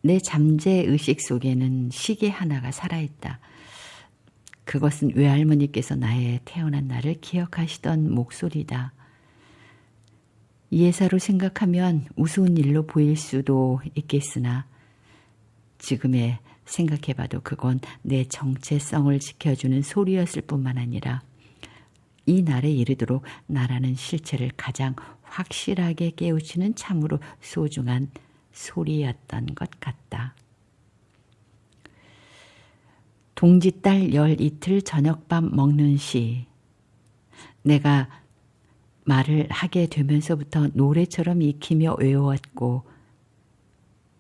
내 잠재의식 속에는 시계 하나가 살아있다. 그것은 외할머니께서 나의 태어난 날을 기억하시던 목소리다. 예사로 생각하면 우스운 일로 보일 수도 있겠으나 지금에 생각해봐도 그건 내 정체성을 지켜주는 소리였을 뿐만 아니라 이 날에 이르도록 나라는 실체를 가장 확실하게 깨우치는 참으로 소중한 소리였던 것 같다. 동짓달 열 이틀 저녁밥 먹는 시. 내가 말을 하게 되면서부터 노래처럼 익히며 외워왔고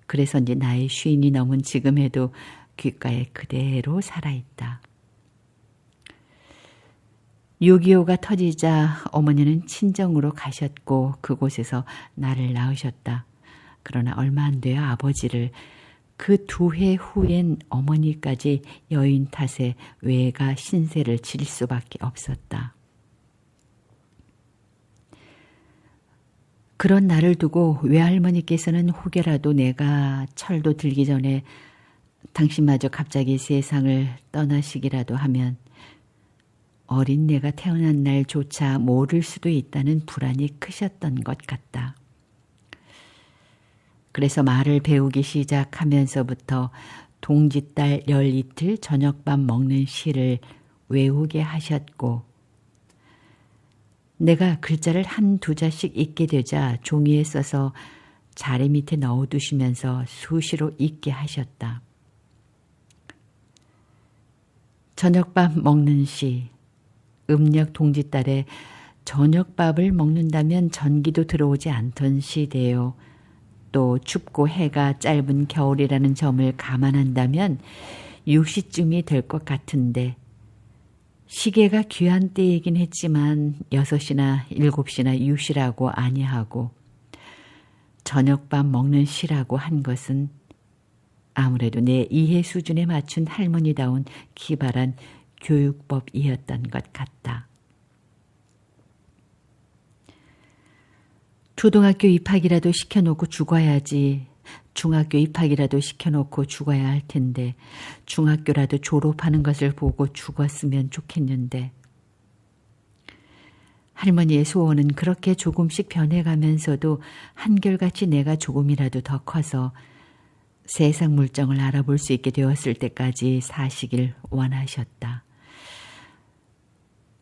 그래서인지 나의 쉰이 넘은 지금에도 귓가에 그대로 살아있다. 6.25가 터지자 어머니는 친정으로 가셨고 그곳에서 나를 낳으셨다. 그러나 얼마 안 되어 아버지를 그 2해 후엔 어머니까지 여인 탓에 외가 신세를 질 수밖에 없었다. 그런 나를 두고 외할머니께서는 혹여라도 내가 철도 들기 전에 당신마저 갑자기 세상을 떠나시기라도 하면 어린 내가 태어난 날조차 모를 수도 있다는 불안이 크셨던 것 같다. 그래서 말을 배우기 시작하면서부터 동짓달 열 이틀 저녁밥 먹는 시를 외우게 하셨고 내가 글자를 1-2자씩 읽게 되자 종이에 써서 자리 밑에 넣어두시면서 수시로 읽게 하셨다. 저녁밥 먹는 시. 음력 동짓달에 저녁밥을 먹는다면 전기도 들어오지 않던 시대요. 또 춥고 해가 짧은 겨울이라는 점을 감안한다면 6시쯤이 될 것 같은데 시계가 귀한 때이긴 했지만 6시나 7시나 6시라고 아니하고 저녁밥 먹는 시라고 한 것은 아무래도 내 이해 수준에 맞춘 할머니다운 기발한 교육법이었던 것 같다. 초등학교 입학이라도 시켜놓고 죽어야지. 중학교 입학이라도 시켜놓고 죽어야 할 텐데 중학교라도 졸업하는 것을 보고 죽었으면 좋겠는데 할머니의 소원은 그렇게 조금씩 변해가면서도 한결같이 내가 조금이라도 더 커서 세상 물정을 알아볼 수 있게 되었을 때까지 사시길 원하셨다.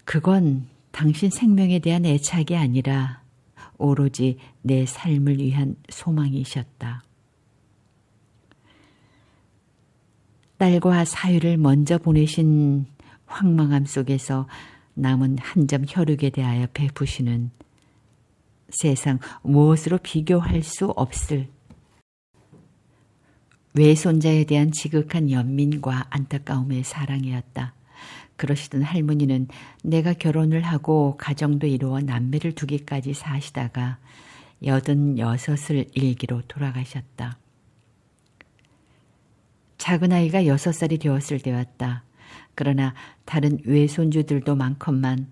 그건 당신 생명에 대한 애착이 아니라 오로지 내 삶을 위한 소망이셨다. 딸과 사유를 먼저 보내신 황망함 속에서 남은 한 점 혈육에 대하여 베푸시는 세상 무엇으로 비교할 수 없을 외손자에 대한 지극한 연민과 안타까움의 사랑이었다. 그러시던 할머니는 내가 결혼을 하고 가정도 이루어 남매를 두기까지 사시다가 86을 일기로 돌아가셨다. 작은 아이가 6살이 되었을 때였다. 그러나 다른 외손주들도 많건만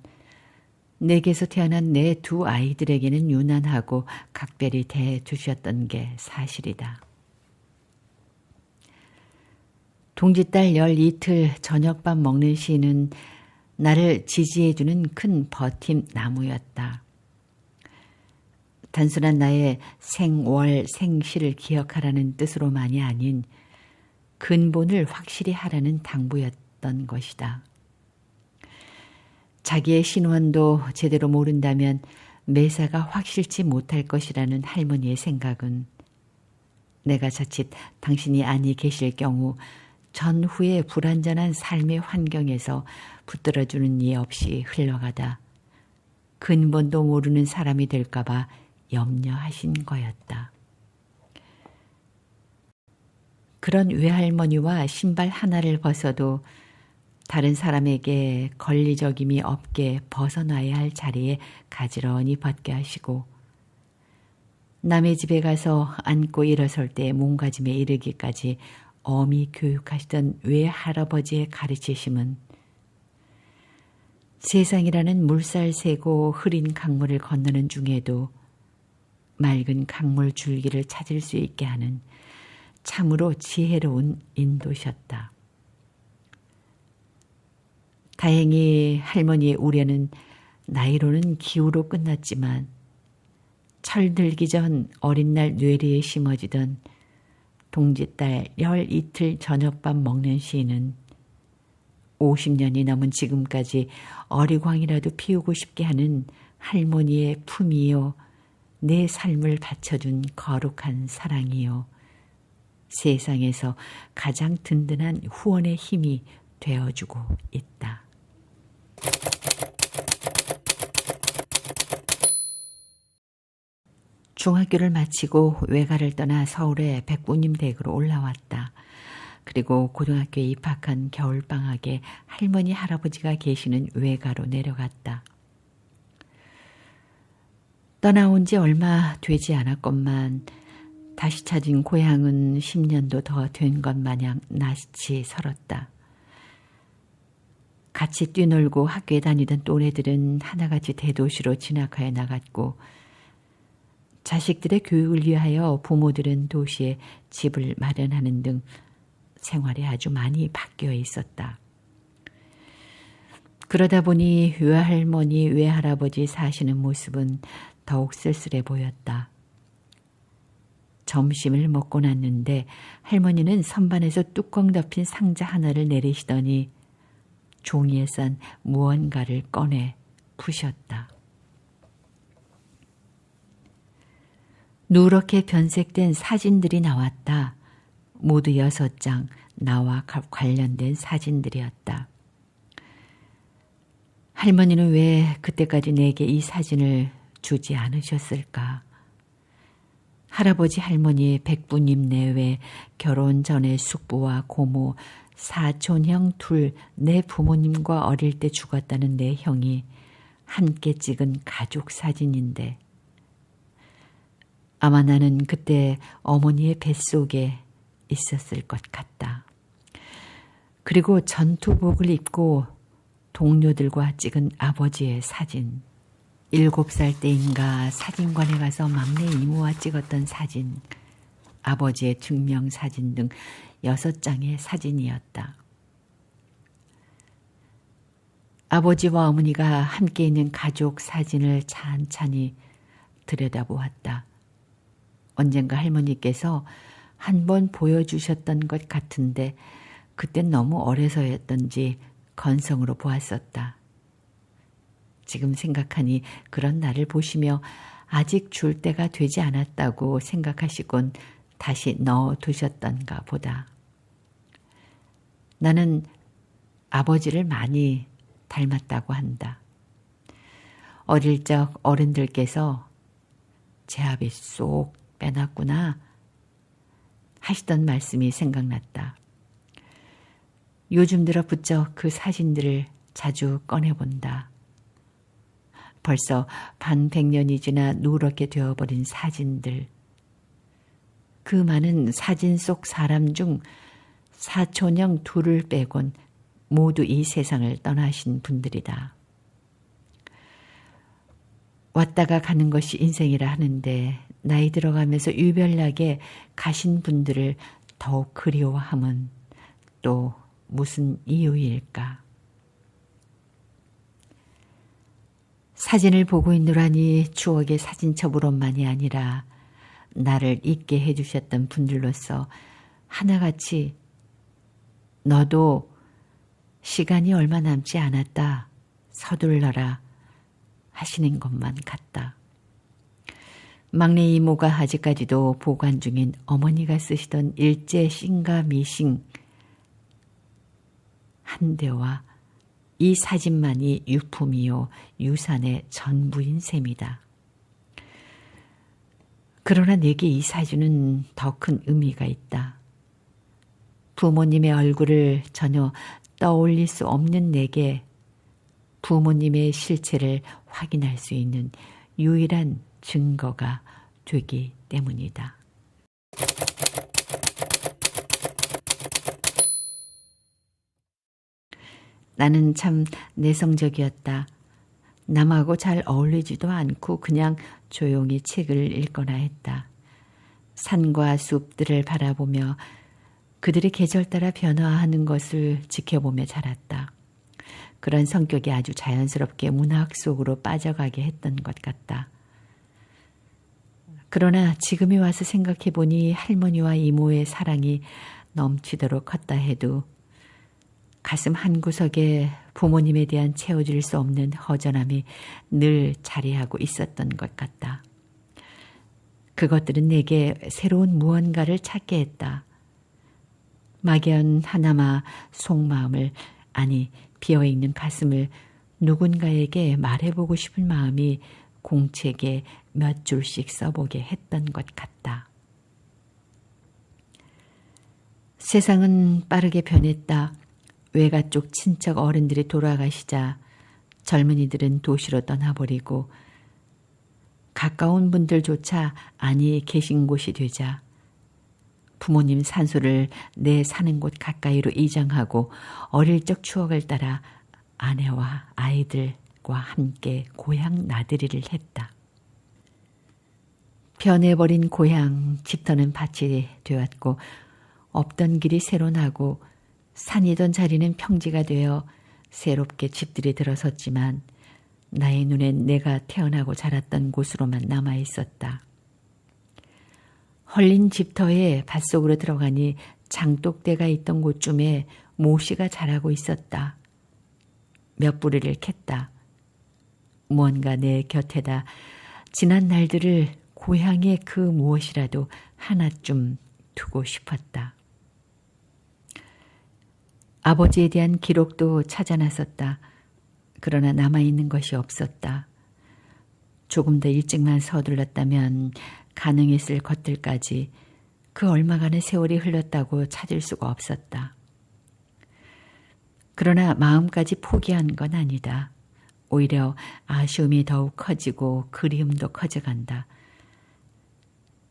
내게서 태어난 내 2 아이들에게는 유난하고 각별히 대해주셨던 게 사실이다. 동짓달 열 이틀 저녁밥 먹는 시는 나를 지지해주는 큰 버팀 나무였다. 단순한 나의 생월 생시를 기억하라는 뜻으로만이 아닌 근본을 확실히 하라는 당부였던 것이다. 자기의 신원도 제대로 모른다면 매사가 확실치 못할 것이라는 할머니의 생각은 내가 자칫 당신이 아니 계실 경우 전후의 불완전한 삶의 환경에서 붙들어주는 이 없이 흘러가다 근본도 모르는 사람이 될까 봐 염려하신 거였다. 그런 외할머니와 신발 하나를 벗어도 다른 사람에게 권리적임이 없게 벗어나야 할 자리에 가지런히 벗게 하시고 남의 집에 가서 앉고 일어설 때 몸가짐에 이르기까지 엄히 교육하시던 외할아버지의 가르치심은 세상이라는 물살새고 흐린 강물을 건너는 중에도 맑은 강물 줄기를 찾을 수 있게 하는 참으로 지혜로운 인도셨다. 다행히 할머니의 우려는 나이로는 기우로 끝났지만 철들기 전 어린 날 뇌리에 심어지던 동짓달 열 이틀 저녁밥 먹는 시는 50년이 넘은 지금까지 어리광이라도 피우고 싶게 하는 할머니의 품이요, 내 삶을 바쳐준 거룩한 사랑이요, 세상에서 가장 든든한 후원의 힘이 되어주고 있다. 중학교를 마치고 외가를 떠나 서울의 백부님 댁으로 올라왔다. 그리고 고등학교에 입학한 겨울방학에 할머니 할아버지가 계시는 외가로 내려갔다. 떠나온 지 얼마 되지 않았건만 다시 찾은 고향은 10년도 더 된 것 마냥 낯이 설었다. 같이 뛰놀고 학교에 다니던 또래들은 하나같이 대도시로 진학하여 나갔고 자식들의 교육을 위하여 부모들은 도시에 집을 마련하는 등 생활이 아주 많이 바뀌어 있었다. 그러다 보니 외할머니, 외할아버지 사시는 모습은 더욱 쓸쓸해 보였다. 점심을 먹고 났는데 할머니는 선반에서 뚜껑 덮인 상자 하나를 내리시더니 종이에 싼 무언가를 꺼내 푸셨다. 누렇게 변색된 사진들이 나왔다. 모두 6장 나와 관련된 사진들이었다. 할머니는 왜 그때까지 내게 이 사진을 주지 않으셨을까? 할아버지 할머니의 백부님 내외 결혼 전에 숙부와 고모, 사촌형 둘, 내 부모님과 어릴 때 죽었다는 내 형이 함께 찍은 가족 사진인데 아마 나는 그때 어머니의 뱃속에 있었을 것 같다. 그리고 전투복을 입고 동료들과 찍은 아버지의 사진. 7살 때인가 사진관에 가서 막내 이모와 찍었던 사진, 아버지의 증명사진 등 6장의 사진이었다. 아버지와 어머니가 함께 있는 가족 사진을 찬찬히 들여다보았다. 언젠가 할머니께서 한 번 보여주셨던 것 같은데 그땐 너무 어려서였던지 건성으로 보았었다. 지금 생각하니 그런 나를 보시며 아직 줄 때가 되지 않았다고 생각하시곤 다시 넣어두셨던가 보다. 나는 아버지를 많이 닮았다고 한다. 어릴 적 어른들께서 제 아비 쏙 빼놨구나 하시던 말씀이 생각났다. 요즘 들어 부쩍 그 사진들을 자주 꺼내본다. 벌써 반백년이 지나 누렇게 되어버린 사진들. 그 많은 사진 속 사람 중 사촌형 둘을 빼곤 모두 이 세상을 떠나신 분들이다. 왔다가 가는 것이 인생이라 하는데 나이 들어가면서 유별나게 가신 분들을 더욱 그리워함은 또 무슨 이유일까? 사진을 보고 있노라니 추억의 사진첩으로만이 아니라 나를 잊게 해주셨던 분들로서 하나같이 너도 시간이 얼마 남지 않았다, 서둘러라 하시는 것만 같다. 막내 이모가 아직까지도 보관 중인 어머니가 쓰시던 일제 싱가 미싱 한 대와 이 사진만이 유품이요 유산의 전부인 셈이다. 그러나 내게 이 사진은 더 큰 의미가 있다. 부모님의 얼굴을 전혀 떠올릴 수 없는 내게 부모님의 실체를 확인할 수 있는 유일한 증거가 되기 때문이다. 나는 참 내성적이었다. 남하고 잘 어울리지도 않고 그냥 조용히 책을 읽거나 했다. 산과 숲들을 바라보며 그들의 계절 따라 변화하는 것을 지켜보며 자랐다. 그런 성격이 아주 자연스럽게 문학 속으로 빠져가게 했던 것 같다. 그러나 지금에 와서 생각해보니 할머니와 이모의 사랑이 넘치도록 컸다 해도 가슴 한구석에 부모님에 대한 채워질 수 없는 허전함이 늘 자리하고 있었던 것 같다. 그것들은 내게 새로운 무언가를 찾게 했다. 막연 하나마 속마음을, 아니 비어있는 가슴을 누군가에게 말해보고 싶은 마음이 공책에 몇 줄씩 써보게 했던 것 같다. 세상은 빠르게 변했다. 외가 쪽 친척 어른들이 돌아가시자 젊은이들은 도시로 떠나버리고 가까운 분들조차 아니 계신 곳이 되자 부모님 산소를 내 사는 곳 가까이로 이장하고 어릴 적 추억을 따라 아내와 아이들과 함께 고향 나들이를 했다. 변해버린 고향, 집터는 밭이 되었고 없던 길이 새로 나고 산이던 자리는 평지가 되어 새롭게 집들이 들어섰지만 나의 눈엔 내가 태어나고 자랐던 곳으로만 남아있었다. 헐린 집터에 밭속으로 들어가니 장독대가 있던 곳쯤에 모씨가 자라고 있었다. 몇 뿌리를 캤다. 무언가 내 곁에다 지난 날들을 고향의 그 무엇이라도 하나쯤 두고 싶었다. 아버지에 대한 기록도 찾아 나섰다. 그러나 남아있는 것이 없었다. 조금 더 일찍만 서둘렀다면 가능했을 것들까지 그 얼마간의 세월이 흘렀다고 찾을 수가 없었다. 그러나 마음까지 포기한 건 아니다. 오히려 아쉬움이 더욱 커지고 그리움도 커져간다.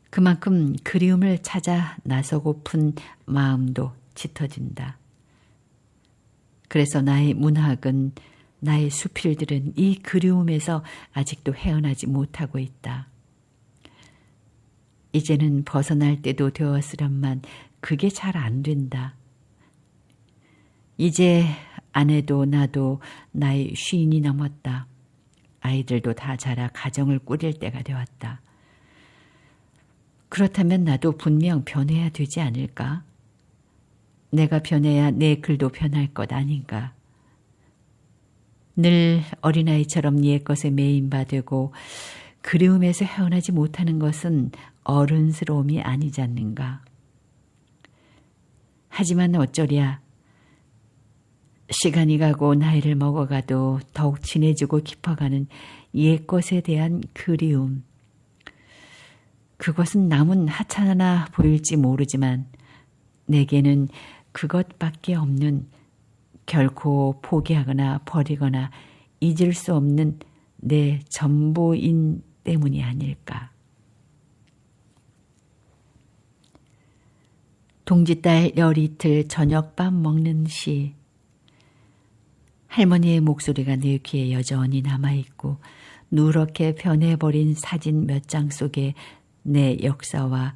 그만큼 그리움을 찾아 나서고픈 마음도 짙어진다. 그래서 나의 문학은, 나의 수필들은 이 그리움에서 아직도 헤어나지 못하고 있다. 이제는 벗어날 때도 되었으련만 그게 잘 안 된다. 이제 아내도 나도 나이 50이 넘었다. 아이들도 다 자라 가정을 꾸릴 때가 되었다. 그렇다면 나도 분명 변해야 되지 않을까? 내가 변해야 내 글도 변할 것 아닌가? 늘 어린아이처럼 옛 것에 매인바 되고 그리움에서 헤어나지 못하는 것은 어른스러움이 아니지 않는가? 하지만 어쩌랴. 시간이 가고 나이를 먹어가도 더욱 진해지고 깊어가는 옛 것에 대한 그리움. 그것은 남은 하찮아 보일지 모르지만 내게는 그것밖에 없는, 결코 포기하거나 버리거나 잊을 수 없는 내 전부인 때문이 아닐까. 동짓달 열이틀 저녁밥 먹는 시. 할머니의 목소리가 내 귀에 여전히 남아있고 누렇게 변해버린 사진 몇 장 속에 내 역사와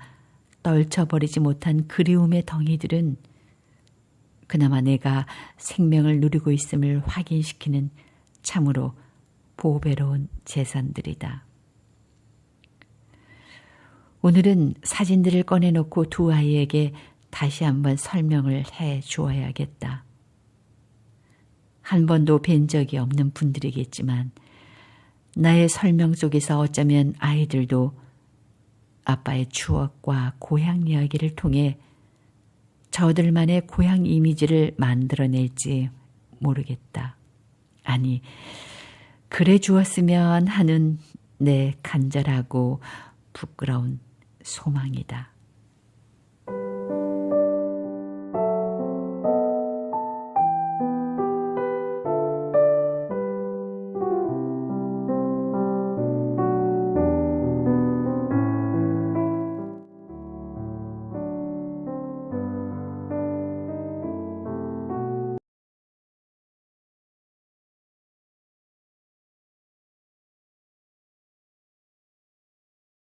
떨쳐버리지 못한 그리움의 덩이들은 그나마 내가 생명을 누리고 있음을 확인시키는 참으로 보배로운 재산들이다. 오늘은 사진들을 꺼내놓고 두 아이에게 다시 한번 설명을 해 주어야겠다. 한 번도 뵌 적이 없는 분들이겠지만 나의 설명 속에서 어쩌면 아이들도 아빠의 추억과 고향 이야기를 통해 저들만의 고향 이미지를 만들어낼지 모르겠다. 아니, 그래 주었으면 하는 내 간절하고 부끄러운 소망이다.